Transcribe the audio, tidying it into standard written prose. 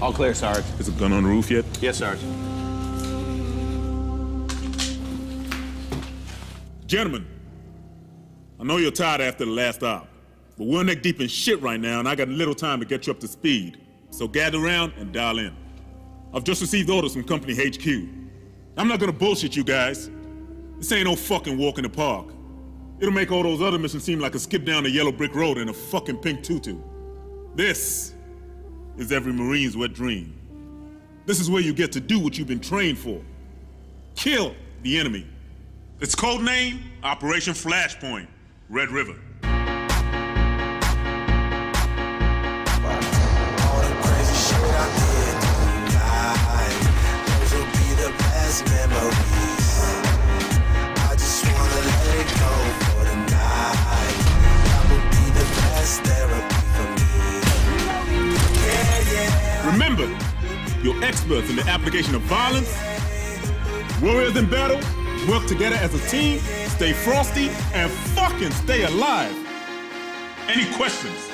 All clear, Sarge. Is the gun on the roof yet? Yes, Sarge. Gentlemen, I know you're tired after the last op, but we're neck deep in shit right now, and I got little time to get you up to speed. So gather around and dial in. I've just received orders from Company HQ. I'm not gonna bullshit you guys. This ain't no fucking walk in the park. It'll make all those other missions seem like a skip down the yellow brick road in a fucking pink tutu. This is every Marine's wet dream. This is where you get to do what you've been trained for. Kill the enemy. Its code name, Operation Flashpoint, Red River. All the crazy shit I did tonight, those will be the best memories. I just wanna let it go for the night. That would be the best therapy for me. Yeah, yeah. Remember, you're experts in the application of violence. Warriors in battle, work together as a team, stay frosty, and fucking stay alive. Any questions?